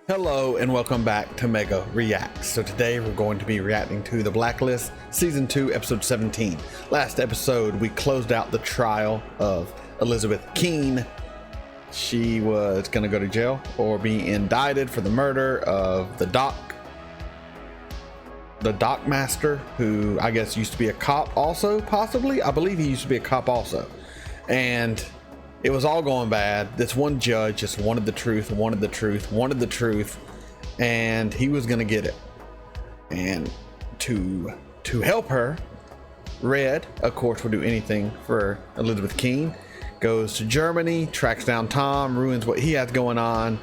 Hello and welcome back to Mega Reacts. So today we're going to be reacting to The Blacklist Season 2 Episode 17. Last episode we closed out the trial of Elizabeth Keene. She was going to go to jail or be indicted for the murder of the dock master, who I guess used to be a cop also, possibly. I believe he used to be a cop also. And it was all going bad. This one judge just wanted the truth, and he was gonna get it. And to help her, Red, of course, will do anything for Elizabeth Keene. Goes to Germany, tracks down Tom, ruins what he has going on,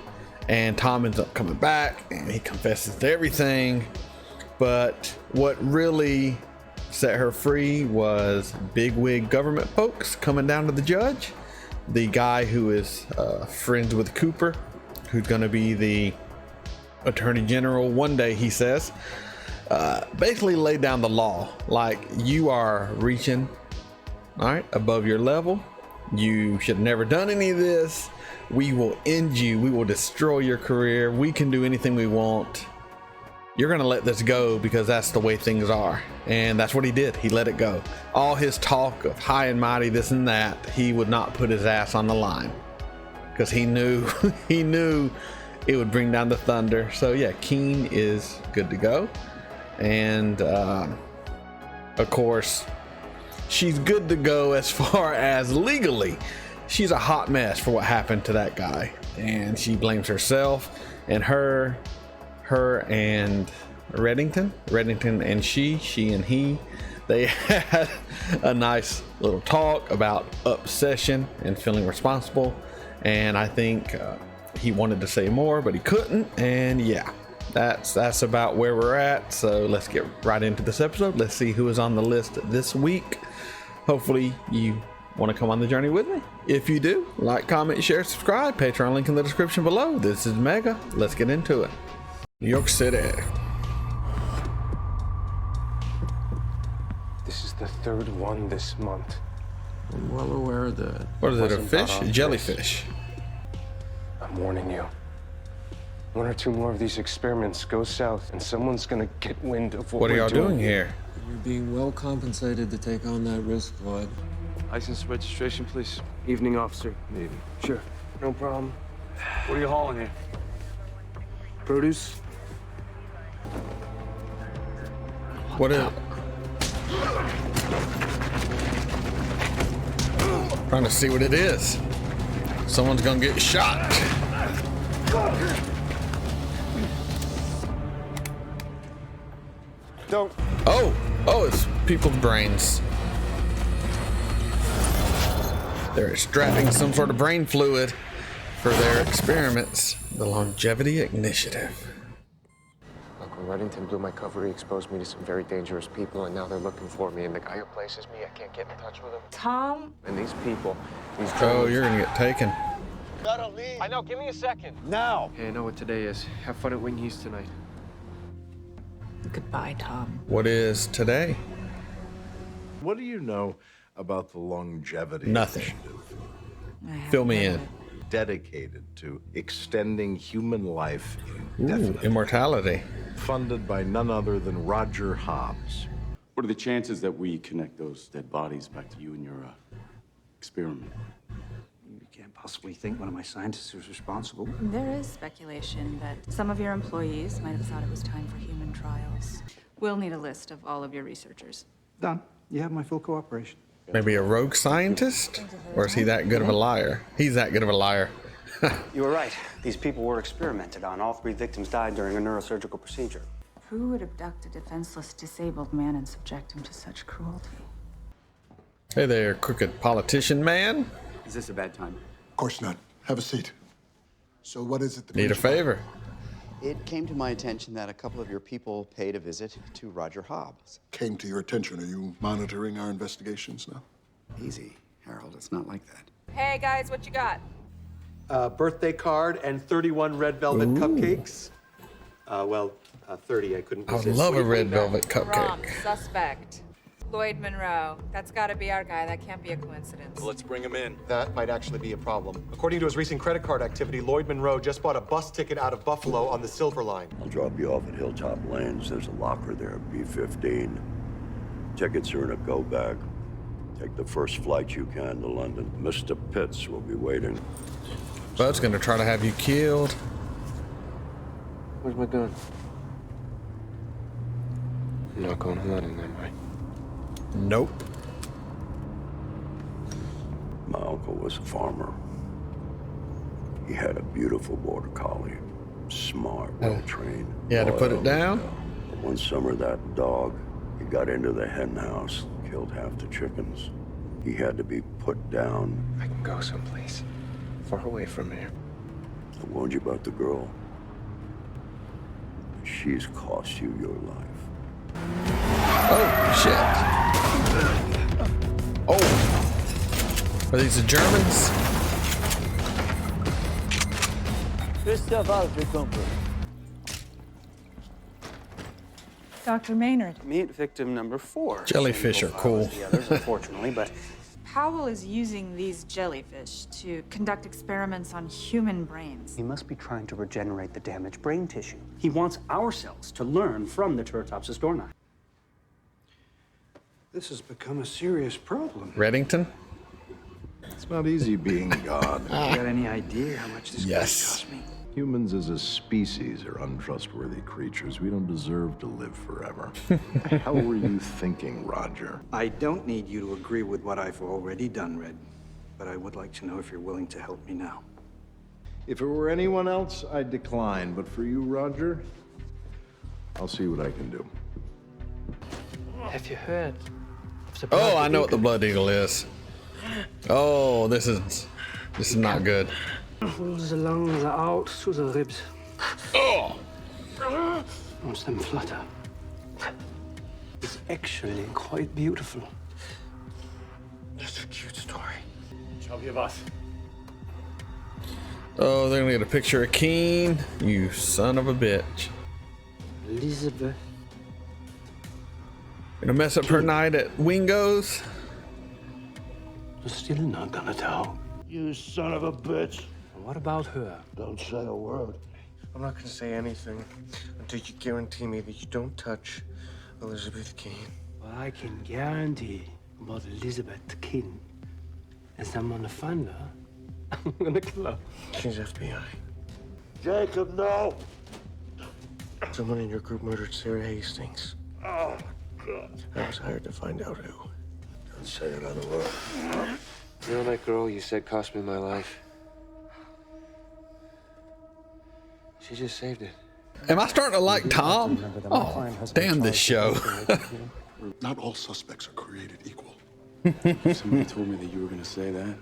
and Tom ends up coming back and he confesses to everything. But what really set her free was bigwig government folks coming down to the judge. The guy who is friends with Cooper, who's going to be the attorney general one day, he says, basically laid down the law. Like, you are reaching, all right, above your level. You should have never done any of this. We will end you. We will destroy your career. We can do anything we want. You're gonna let this go because that's the way things are. And that's what he did. He let it go. All his talk of high and mighty, this and that, he would not put his ass on the line because he knew he knew it would bring down the thunder. So yeah, Keene is good to go. And of course, she's good to go as far as legally. She's a hot mess for what happened to that guy, and she blames herself and her and Reddington and she and he, they had a nice little talk about obsession and feeling responsible. And I think he wanted to say more, but he couldn't. And yeah, that's about where we're at. So let's get right into this episode. Let's see who is on the list this week. Hopefully you want to come on the journey with me. If you do, like, comment, share, subscribe. Patreon link in the description below. This is Mega. Let's get into it. New York City. This is the third one this month. I'm well aware of that. What is it, a fish? A jellyfish. I'm warning you. One or two more of these experiments go south, and someone's gonna get wind of what What are we're y'all doing here? You're being well compensated to take on that risk, Floyd. License registration, please. Evening, officer. Maybe. Sure, no problem. What are you hauling here? Produce? What is it? Trying to see what it is. Someone's gonna get shot. Don't. Oh, it's people's brains. They're extracting some sort of brain fluid for their experiments. The Longevity Initiative. Look, when Reddington blew my cover, he exposed me to some very dangerous people, and now they're looking for me. And the guy who places me, I can't get in touch with him. Tom? And these people, these Oh, you're gonna get taken. Gotta leave. I know, give me a second. Now. Hey, I know what today is. Have fun at Wingy's tonight. Goodbye, Tom. What is today? What do you know about the Longevity Nothing. Initiative? Fill me in. Dedicated to extending human life Ooh, indefinitely. immortality. Funded by none other than Roger Hobbs. What are the chances that we connect those dead bodies back to you and your experiment? You can't possibly think one of my scientists was responsible. There is speculation that some of your employees might have thought it was time for human trials. We'll need a list of all of your researchers. Done. You have my full cooperation. Maybe a rogue scientist? Or is he that good of a liar? He's that good of a liar. You were right. These people were experimented on. All three victims died during a neurosurgical procedure. Who would abduct a defenseless, disabled man and subject him to such cruelty? Hey there, crooked politician man. Is this a bad time? Of course not. Have a seat. So what is it that Need a favor. It came to my attention that a couple of your people paid a visit to Roger Hobbs. came to your attention? Are you monitoring our investigations now? Easy, Harold. It's not like that. Hey, guys, what you got? Birthday card and 31 red velvet cupcakes. 30. I couldn't I would resist. love a red velvet cupcake. Wrong. Suspect. Lloyd Monroe. That's gotta be our guy. That can't be a coincidence. Let's bring him in. That might actually be a problem. According to his recent credit card activity, Lloyd Monroe just bought a bus ticket out of Buffalo on the Silver Line. I'll drop you off at Hilltop Lanes. There's a locker there, B-15. Tickets are in a go bag. Take the first flight you can to London. Mr. Pitts will be waiting. Bud's gonna try to have you killed. Where's my gun? I'm not going to London that way. Nope. My uncle was a farmer. He had a beautiful border collie. Smart, well-trained. You had to put it down? But one summer, that dog, he got into the hen house, killed half the chickens. He had to be put down. I can go someplace far away from here. I warned you about the girl. She's cost you your life. Oh, shit. Oh. Are these the Germans? Dr. Maynard. Meet victim number 4. Jellyfish are cool. The others, unfortunately, but Powell is using these jellyfish to conduct experiments on human brains. he must be trying to regenerate the damaged brain tissue. He wants our cells to learn from the Teratopsis doorknob. This has become a serious problem. Reddington? It's not easy being God. You got any idea how much this Yes. cost me? Humans as a species are untrustworthy creatures. We don't deserve to live forever. What the hell were you thinking, Roger? I don't need you to agree with what I've already done, Red. But I would like to know if you're willing to help me now. If it were anyone else, I'd decline. But for you, Roger, I'll see what I can do. Have you heard? Oh, I know what the Blood Eagle is. Oh, this is not good. Pulls the lungs out to the ribs. Oh! Watch them flutter. It's actually quite beautiful. That's a cute story. Oh, they're gonna get a picture of Keen. You son of a bitch. Elizabeth. Gonna mess up her night at Wingo's. You're still not gonna tell. You son of a bitch. What about her? Don't say a word. I'm not gonna say anything until you guarantee me that you don't touch Elizabeth Kane. What I can guarantee about Elizabeth King is I'm gonna find her. I'm gonna kill her. She's FBI. Jacob, no! Someone in your group murdered Sarah Hastings. Oh, God. I was hired to find out who. Don't say another word. You know that girl you said cost me my life? She just saved it. Am I starting to like Tom? Oh, damn this show. Not all suspects are created equal. If somebody told me that you were going to say that,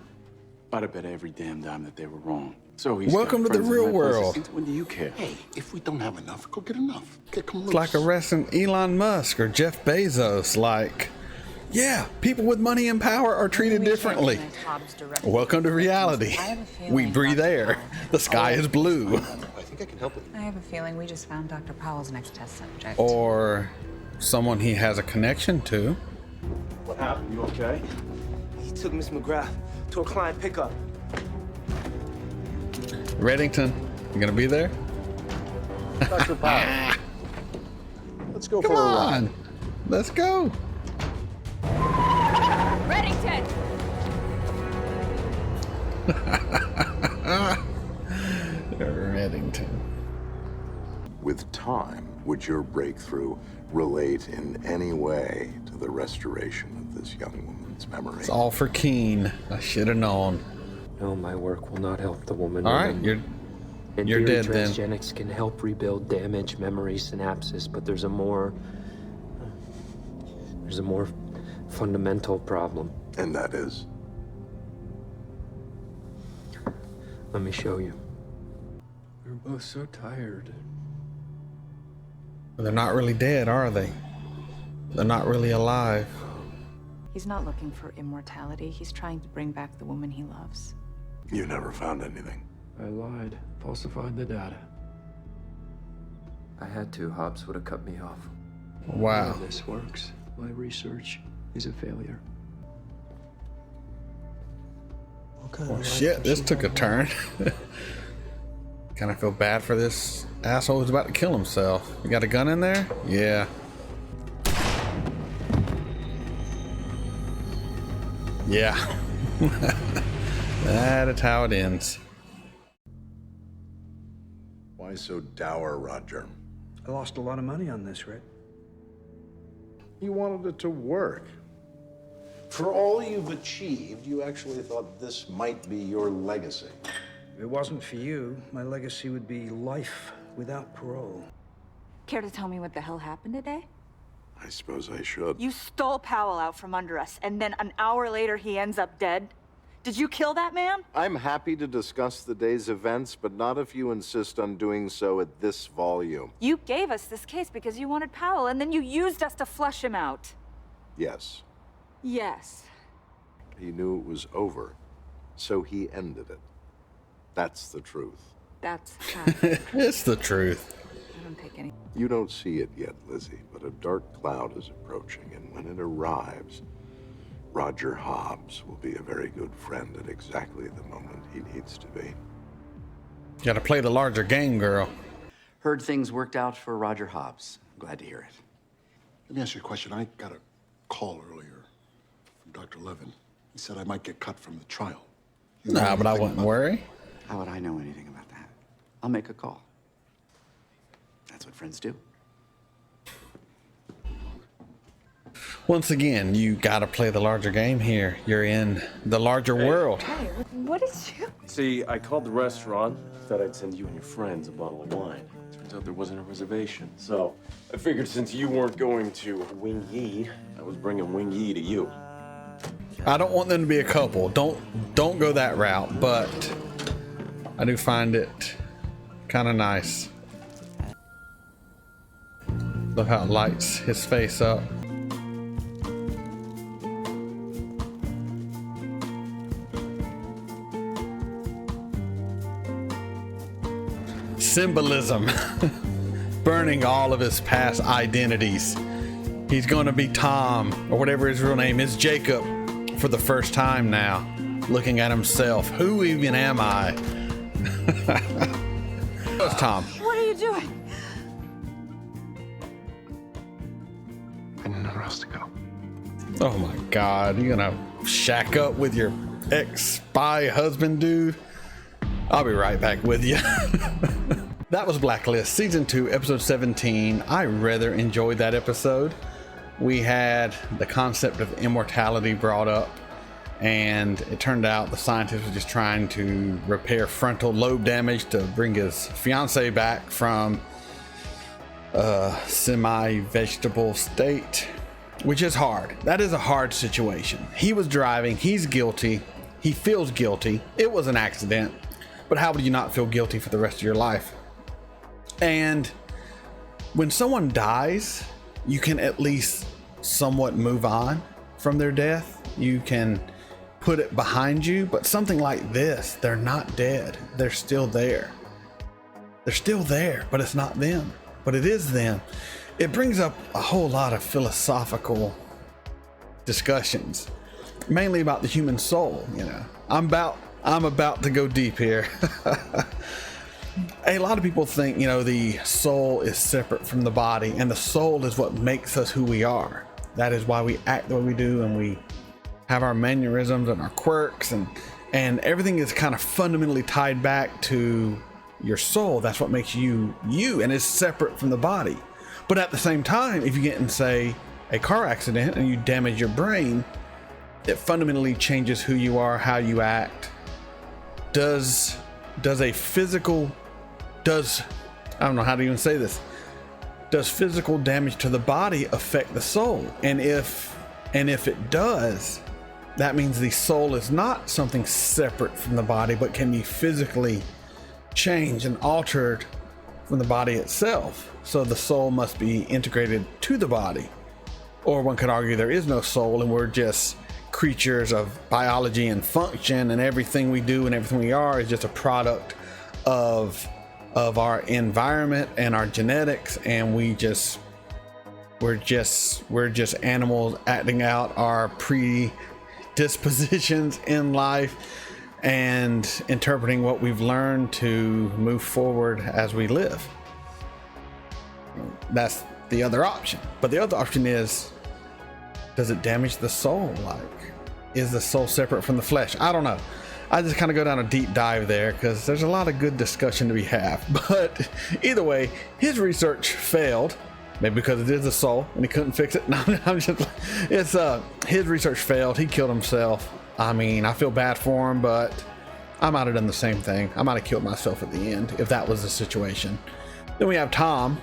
I'd have bet every damn dime that they were wrong. So he's Welcome got to the friends in real high places. world. Since when do you care? Hey, if we don't have enough, go get enough. Come loose. It's like arresting Elon Musk or Jeff Bezos. Like, yeah, people with money and power are treated differently. Welcome to reality. We breathe air. The sky is blue. I think I can help with you. I have a feeling we just found Dr. Powell's next test subject. Or someone he has a connection to. What happened? You okay? He took Miss McGrath to a client pickup. Reddington, you gonna be there? Dr. Powell. Let's go Come for a on. ride. Let's go. Reddington! Reddington. With time, would your breakthrough relate in any way to the restoration of this young woman's memory? It's all for Keen. I should have known. No, my work will not help the woman. All right, you're theory, dead then. transgenics can help rebuild damaged memory synapses, but there's a more fundamental problem. And that is? Let me show you. We're both so tired. They're not really dead, are they? They're not really alive. He's not looking for immortality. He's trying to bring back the woman he loves. You never found anything. I lied, falsified the data. I had to. Hobbs would have cut me off. Wow. This works. My research He's a failure. Oh shit, this took a turn. Kind of feel bad for this asshole who's about to kill himself. You got a gun in there? Yeah. Yeah. That is how it ends. Why so dour, Roger? I lost a lot of money on this, Red. You wanted it to work. For all you've achieved, you actually thought this might be your legacy. If it wasn't for you, my legacy would be life without parole. Care to tell me what the hell happened today? I suppose I should. You stole Powell out from under us, and then an hour later he ends up dead. Did you kill that man? I'm happy to discuss the day's events, but not if you insist on doing so at this volume. You gave us this case because you wanted Powell, and then you used us to flush him out. Yes. Yes. He knew it was over, so he ended it. That's the truth. That's It's the truth. I don't take any. You don't see it yet, Lizzie, but a dark cloud is approaching, and when it arrives, Roger Hobbs will be a very good friend at exactly the moment he needs to be. You gotta play the larger game, girl. Heard things worked out for Roger Hobbs. Glad to hear it. Let me ask you a question. I got a call earlier from Dr. Levin. He said I might get cut from the trial. Nah, but I wouldn't worry. How would I know anything about that? I'll make a call. That's what friends do. Once again, you gotta play the larger game here. You're in the larger world. Hey, what is you? See, I called the restaurant, thought I'd send you and your friends a bottle of wine. Turns out there wasn't a reservation. So I figured since you weren't going to Wing Yi, I was bringing Wing Yi to you. I don't want them to be a couple. Don't go that route, but I do find it kind of nice. Love how it lights his face up. Symbolism. Burning all of his past identities. He's going to be Tom, or whatever his real name is, Jacob, for the first time now. Looking at himself. Who even am I? It's Tom. What are you doing? I know nowhere else to go. Oh my God. You gonna shack up with your ex-spy husband, dude? I'll be right back with you. That was Blacklist, Season 2, Episode 17. I rather enjoyed that episode. We had the concept of immortality brought up, and it turned out the scientist was just trying to repair frontal lobe damage to bring his fiancée back from a semi-vegetable state, which is hard. That is a hard situation. He was driving, he's guilty, he feels guilty. It was an accident, but how would you not feel guilty for the rest of your life? And when someone dies, you can at least somewhat move on from their death. You can put it behind you, but something like this, they're not dead. They're still there. They're still there, but it's not them, but it is them. It brings up a whole lot of philosophical discussions, mainly about the human soul. You know, I'm about to go deep here. A lot of people think, you know, the soul is separate from the body, and the soul is what makes us who we are. That is why we act the way we do, and we have our mannerisms and our quirks, and everything is kind of fundamentally tied back to your soul. That's what makes you you, and it's separate from the body. But at the same time, if you get in, say, a car accident and you damage your brain, it fundamentally changes who you are, how you act. Does I don't know how to even say this. Does physical damage to the body affect the soul? And if it does, that means the soul is not something separate from the body, but can be physically changed and altered from the body itself. So the soul must be integrated to the body. Or one could argue there is no soul, and we're just creatures of biology and function, and everything we do and everything we are is just a product of our environment and our genetics, and we're we're just animals acting out our predispositions in life and interpreting what we've learned to move forward as we live. That's the other option. But the other option is, does it damage the soul? Like, is the soul separate from the flesh? I don't know. I just kind of go down a deep dive there because there's a lot of good discussion to be had. But either way, his research failed. Maybe because it is a soul and he couldn't fix it. No, I'm just, his research failed. He killed himself. I mean, I feel bad for him, but I might have done the same thing. I might have killed myself at the end if that was the situation. Then we have Tom.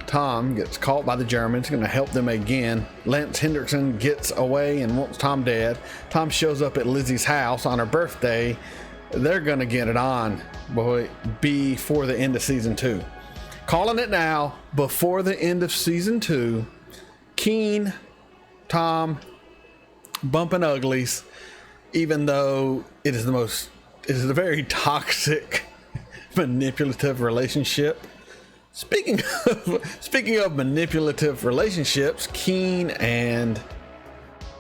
Tom gets caught by the Germans, going to help them again. Lance Hendrickson gets away and wants Tom dead. Tom shows up at Lizzie's house on her birthday. They're going to get it on before the end of season 2. Calling it now, before the end of season 2, Keen, Tom, bumping uglies, even though it is a very toxic, manipulative relationship. Speaking of manipulative relationships, Keen and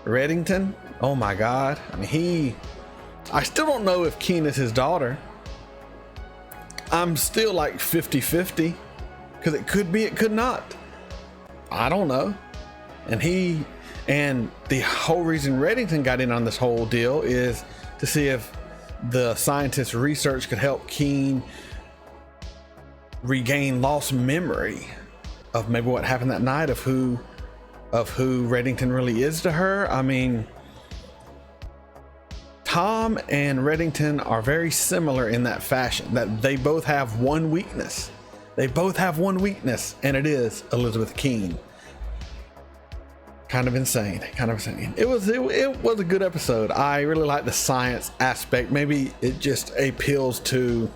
Reddington, oh my God. I mean, I still don't know if Keen is his daughter. I'm still like 50-50. Because it could be, it could not. I don't know. And the whole reason Reddington got in on this whole deal is to see if the scientist's research could help Keen regain lost memory of maybe what happened that night, of who Reddington really is to her. I mean, Tom and Reddington are very similar in that fashion, that they both have one weakness. They both have one weakness, and it is Elizabeth Keen. Kind of insane. It was a good episode. I really like the science aspect. Maybe it just appeals to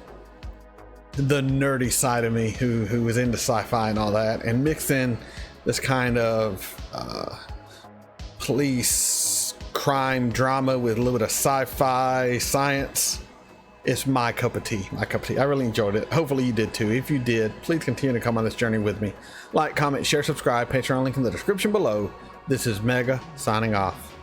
the nerdy side of me who was into sci-fi and all that, and mix in this kind of police crime drama with a little bit of sci-fi science. It's my cup of tea. I really enjoyed it. Hopefully you did too. If you did, please continue to come on this journey with me. Like, comment, share, subscribe. Patreon link in the description below. This is Mega signing off.